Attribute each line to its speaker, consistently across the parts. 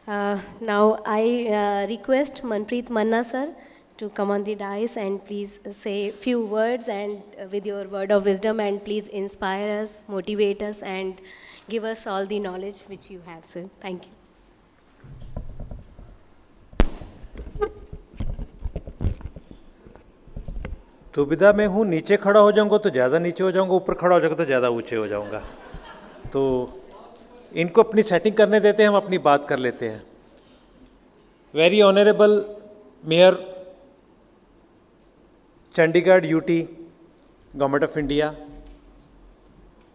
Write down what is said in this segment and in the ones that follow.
Speaker 1: Now I request Manpreet Manna sir to come on the dais and please say few words and with your word of wisdom, and please inspire us, motivate us and give us all the knowledge which you have, sir. Thank you.
Speaker 2: दुविधा में हूँ, नीचे खड़ा हो जाऊंगा तो ज़्यादा नीचे हो जाऊंगा, ऊपर खड़ा हो जाऊंगा तो ज़्यादा ऊंचे हो जाऊंगा। तो इनको अपनी सेटिंग करने देते हैं, हम अपनी बात कर लेते हैं। Very honourable mayor Chandigarh UT government of India,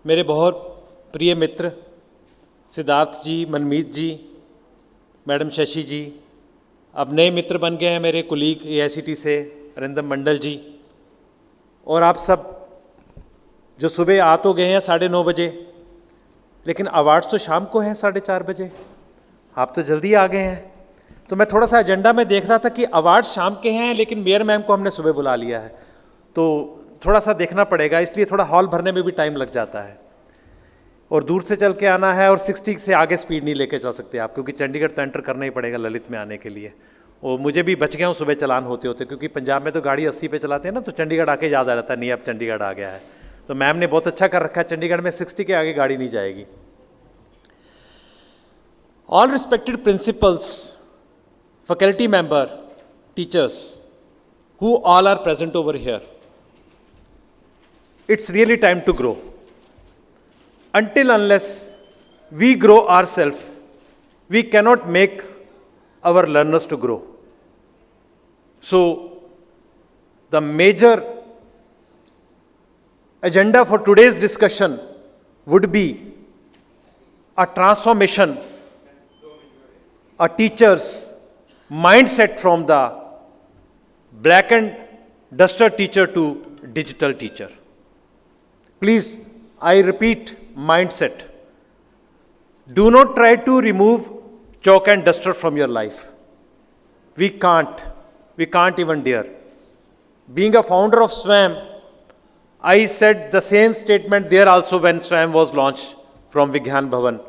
Speaker 2: मेरे बहुत प्रिय मित्र सिद्धार्थ जी, मनमीत जी, मैडम शशि जी, अब नए मित्र बन गए हैं मेरे कुलीग AICT से अरिंदम मंडल जी, और आप सब जो सुबह आ तो गए हैं 9:30 बजे, लेकिन अवार्ड्स तो शाम को हैं 4:30 बजे, आप तो जल्दी आ गए हैं। तो मैं थोड़ा सा एजेंडा में देख रहा था कि अवार्ड शाम के हैं लेकिन मेयर मैम को हमने सुबह बुला लिया है, तो थोड़ा सा देखना पड़ेगा, इसलिए थोड़ा हॉल भरने में भी टाइम लग जाता है और दूर से चल के आना है, और 60 से आगे स्पीड नहीं लेके चल सकते आप, क्योंकि चंडीगढ़ तो एंटर करना ही पड़ेगा ललित में आने के लिए। और मुझे भी बच गया हूँ सुबह चलान होते होते, क्योंकि पंजाब में तो गाड़ी 80 पे चलाते हैं ना, तो चंडीगढ़ आके याद आ जाता है नहीं अब चंडीगढ़ आ गया है। तो मैम ने बहुत अच्छा कर रखा है, चंडीगढ़ में 60 के आगे गाड़ी नहीं जाएगी। All respected principles, faculty member, teachers, who all are present over here, it's really time to grow. Until unless we grow ourselves, we cannot make our learners to grow. So the major agenda for today's discussion would be a transformation, a teacher's mindset from the black and duster teacher to digital teacher. Please, I repeat, mindset. Do not try to remove chalk and duster from your life. We can't even dare. Being a founder of SWAM, I said the same statement there also when SWAM was launched from Vigyan Bhavan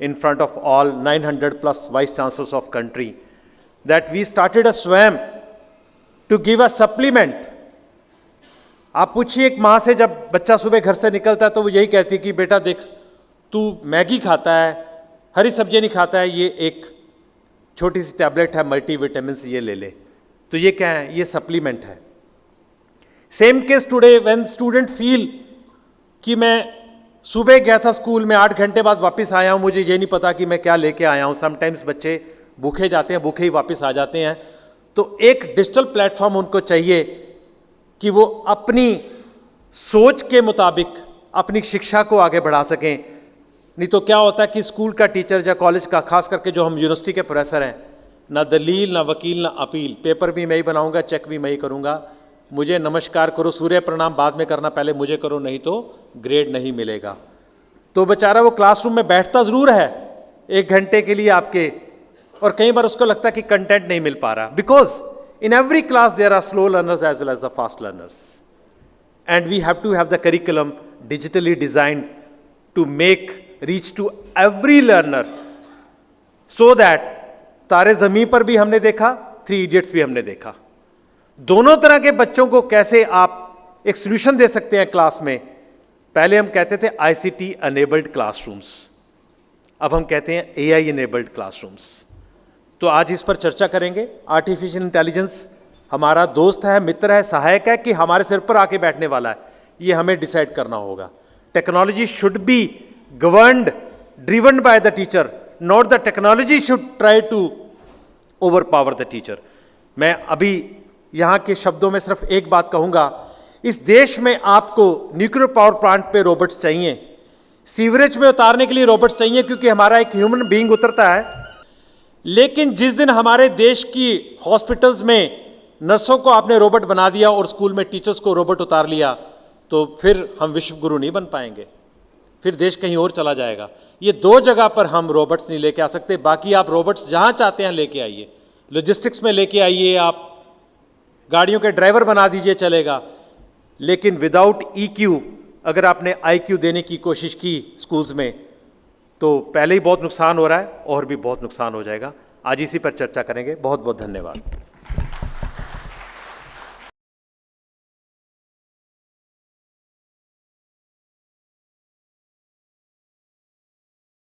Speaker 2: in front of all 900 plus vice chancellors of country, that we started a SWAM to give a supplement. आप पूछिए एक माँ से, जब बच्चा सुबह घर से निकलता है तो वो यही कहती है कि बेटा देख तू मैगी खाता है, हरी सब्जी नहीं खाता है, ये एक छोटी सी टैबलेट है मल्टीविटामिन, ये ले ले। तो ये क्या है? ये सप्लीमेंट है। Same case today when student feel कि मैं सुबह गया था स्कूल में, 8 घंटे बाद वापस आया हूँ, मुझे ये नहीं पता कि मैं क्या लेके आया हूँ। समटाइम्स बच्चे भूखे जाते हैं, भूखे ही वापस आ जाते हैं। तो एक डिजिटल प्लेटफॉर्म उनको चाहिए कि वो अपनी सोच के मुताबिक अपनी शिक्षा को आगे बढ़ा सकें। नहीं तो क्या होता है कि स्कूल का टीचर या कॉलेज का, खास करके जो हम यूनिवर्सिटी के प्रोफेसर हैं, ना दलील ना वकील ना अपील, पेपर भी मैं ही बनाऊंगा, चेक भी मैं ही करूंगा, मुझे नमस्कार करो, सूर्य प्रणाम बाद में करना, पहले मुझे करो, नहीं तो ग्रेड नहीं मिलेगा। तो बेचारा वो क्लासरूम में बैठता ज़रूर है 1 घंटे के लिए आपके, और कई बार उसको लगता है कि कंटेंट नहीं मिल पा रहा, because in every class there are slow learners as well as the fast learners, and we have to have the curriculum digitally designed to make reach to every learner, so that Taare Zameen पर भी हमने देखा, 3 idiots भी हमने देखा। दोनों तरह के बच्चों को कैसे आप एक सोल्यूशन दे सकते हैं क्लास में। पहले हम कहते थे ICT अनेबल्ड क्लासरूम्स, अब हम कहते हैं AI इनेबल्ड क्लासरूम्स। तो आज इस पर चर्चा करेंगे। आर्टिफिशियल इंटेलिजेंस हमारा दोस्त है, मित्र है, सहायक है कि हमारे सिर पर आके बैठने वाला है, ये हमें डिसाइड करना होगा। Technology should be governed, driven by the teacher, not the technology should try to over power the teacher. मैं अभी यहाँ के शब्दों में सिर्फ एक बात कहूँगा, इस देश में आपको न्यूक्लियर पावर प्लांट पे रोबोट्स चाहिए, सीवरेज में उतारने के लिए रोबोट्स चाहिए, क्योंकि हमारा एक ह्यूमन बीइंग उतरता है। लेकिन जिस दिन हमारे देश की हॉस्पिटल्स में नर्सों को आपने रोबोट बना दिया और स्कूल में टीचर्स को रोबोट उतार लिया, तो फिर हम विश्व गुरु नहीं बन पाएंगे, फिर देश कहीं और चला जाएगा। ये 2 जगह पर हम रोबोट्स नहीं लेके आ सकते, बाकी आप रोबोट्स जहाँ चाहते हैं लेके आइए, लॉजिस्टिक्स में लेके आइए, आप गाड़ियों के ड्राइवर बना दीजिए, चलेगा। लेकिन विदाउट EQ, अगर आपने IQ देने की कोशिश की स्कूल्स में, तो पहले ही बहुत नुकसान हो रहा है और भी बहुत नुकसान हो जाएगा। आज इसी पर चर्चा करेंगे। बहुत बहुत धन्यवाद।